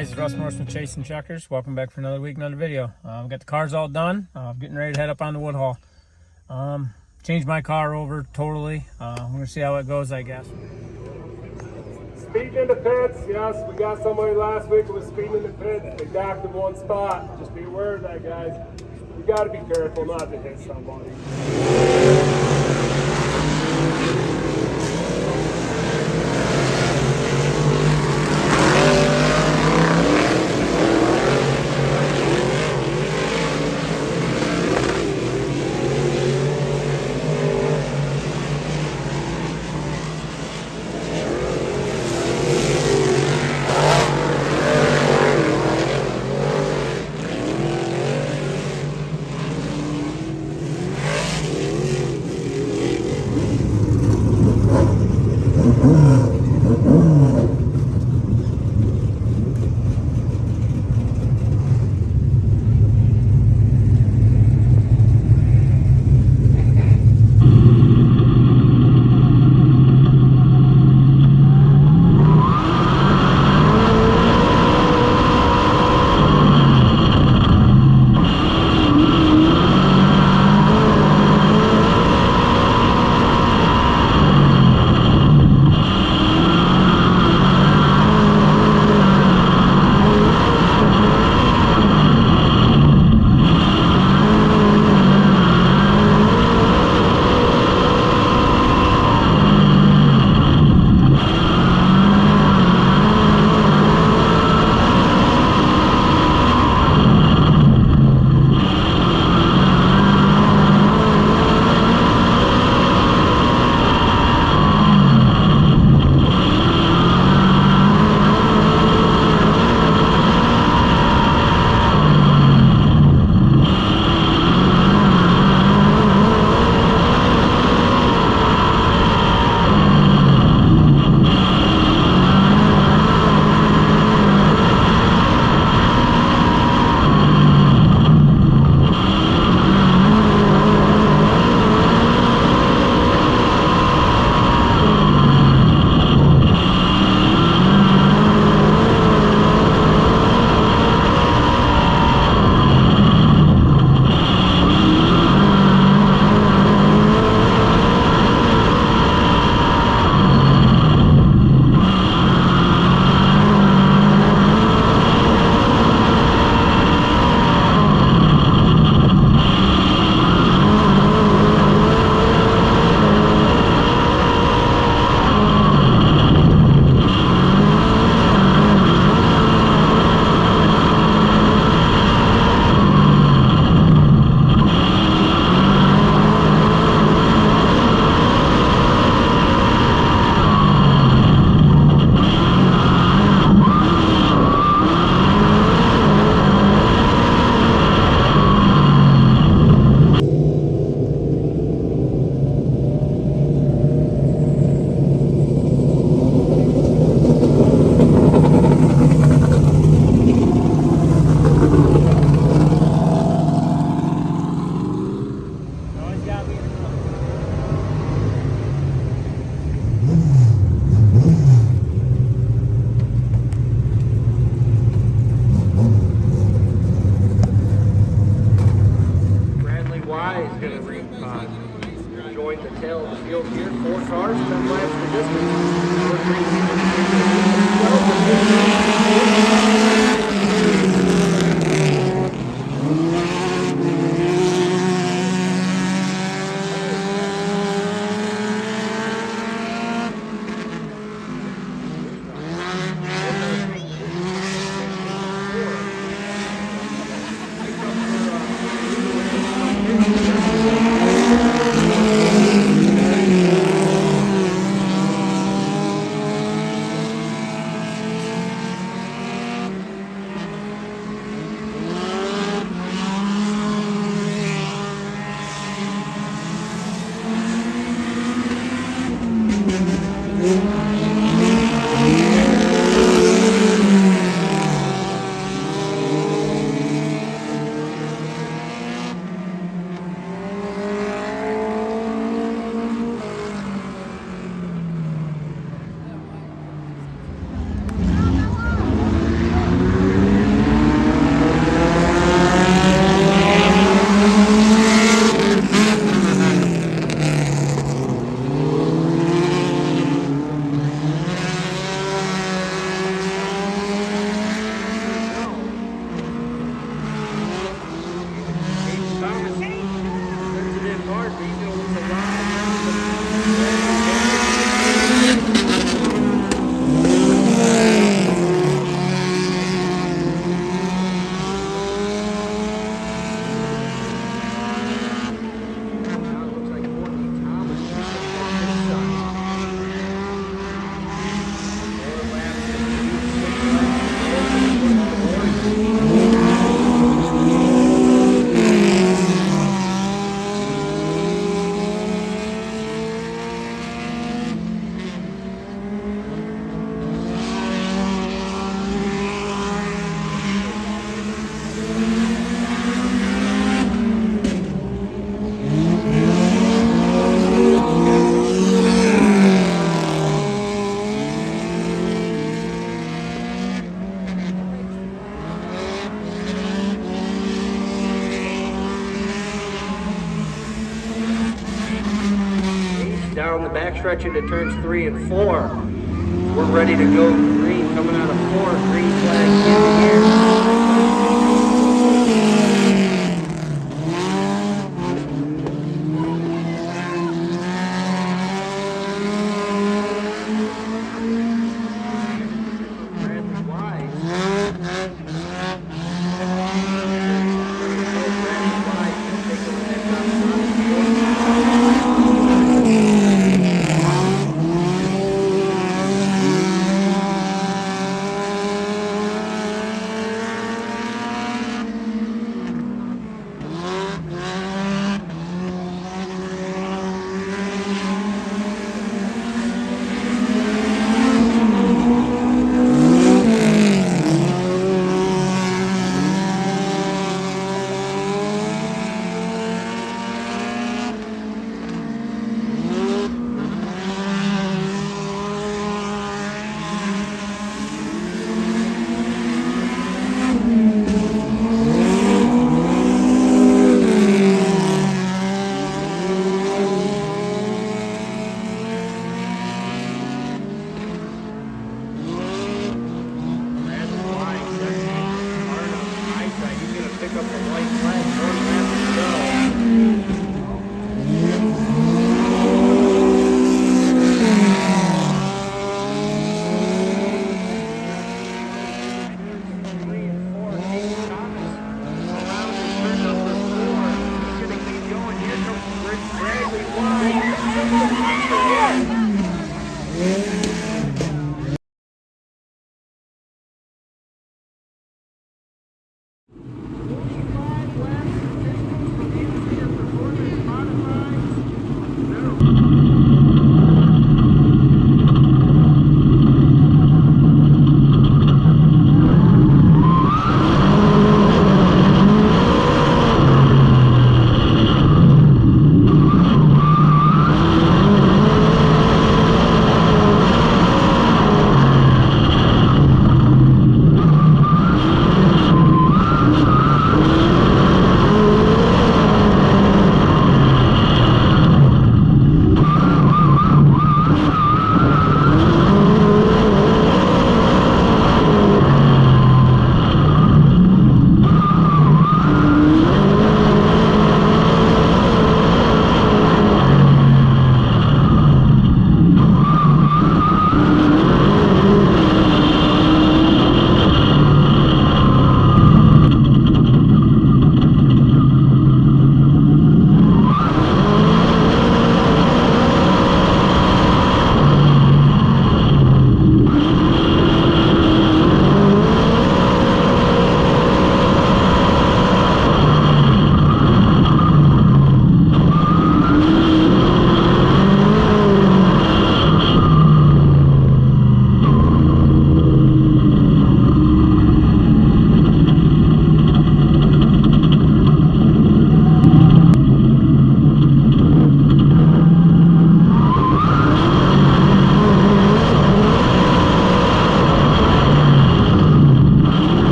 guys, it's Russ Morris from Chasing Checkers. Welcome back for another week, another video. Got the cars all done. Getting ready to head up on the Woodhull. Changed my car over totally. We're gonna see how it goes, I guess. Speeding in the pits, yes, we got somebody last week who was speeding in the pits. They docked in one spot. Just be aware of that, guys. You got to be careful not to hit somebody. Join the tail of the field here. 4 cars, and then last the down the backstretch into turns 3 and 4. We're ready to go. Green coming out of 4. Green flag into gear.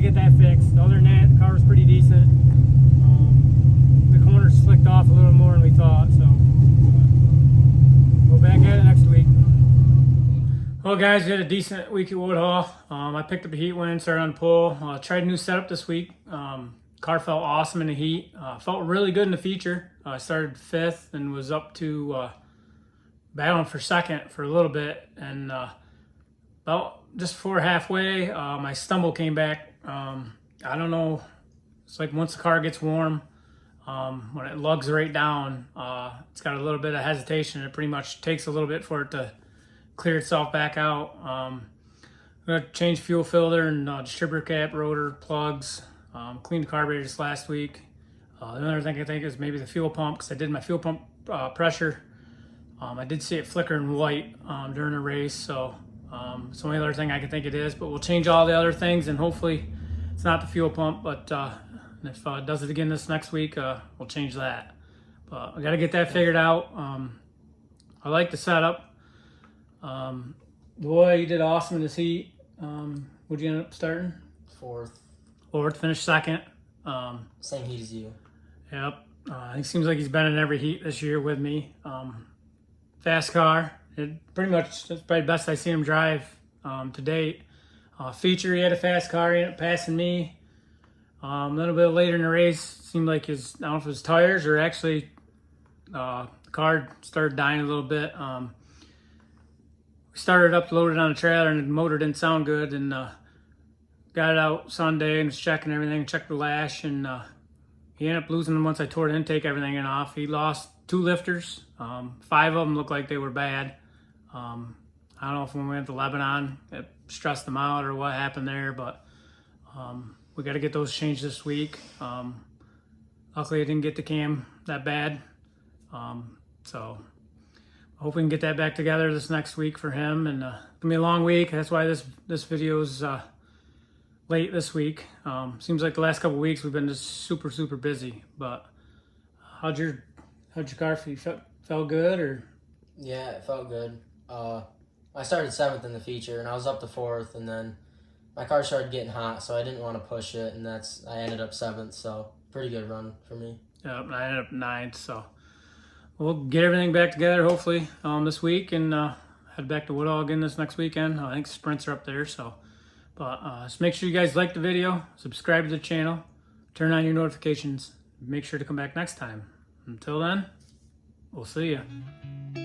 get that fixed. Other than that, the car was pretty decent. The corners slicked off a little more than we thought, so go back at it next week. Well guys, we had a decent week at Woodhall. I picked up a heat wind, started on the pull. Tried a new setup this week. Car felt awesome in the heat. Felt really good in the feature. I started 5th and was up to battling for 2nd for a little bit. And about just before halfway, my stumble came back. I don't know. It's like once the car gets warm, when it lugs right down, it's got a little bit of hesitation. It pretty much takes a little bit for it to clear itself back out. I'm going to change fuel filter and distributor cap, rotor, plugs. Cleaned the carburetor this last week. The other thing I think is maybe the fuel pump, because I did my fuel pump pressure. I did see it flickering white during the race, so it's the only other thing I can think it is. But we'll change all the other things, and hopefully it's not the fuel pump. But if it does it again this next week, we'll change that. But I got to get that figured out. I like the setup. Boy, you did awesome in this heat. What'd you end up starting? 4th. Fourth, finished 2nd. Same heat as you. Yep. He seems like he's been in every heat this year with me. Fast car. Pretty much, that's probably the best I've seen him drive to date. Feature, he had a fast car. He ended up passing me. A little bit later in the race, seemed like I don't know if it was tires or actually the car started dying a little bit. We started up, loaded on a trailer, and the motor didn't sound good. And got it out Sunday and was checking everything, checked the lash, and he ended up losing them once I tore the intake, everything off. He lost 2 lifters. 5 of them looked like they were bad. I don't know if when we went to Lebanon, it stressed them out or what happened there, but we got to get those changed this week. Luckily, I didn't get the cam that bad. So I hope we can get that back together this next week for him. And it's going to be a long week. That's why this video is late this week. Seems like the last couple of weeks we've been just super busy. But how'd your car feel? Felt good or? Yeah, it felt good. I started 7th in the feature and I was up to 4th, and then my car started getting hot, so I didn't want to push it, and I ended up 7th. So pretty good run for me. Yeah, I ended up 9th. So we'll get everything back together hopefully this week, and head back to Woodhall again this next weekend. I think sprints are up there, so. But just make sure you guys like the video, subscribe to the channel, turn on your notifications, make sure to come back next time. Until then, we'll see you.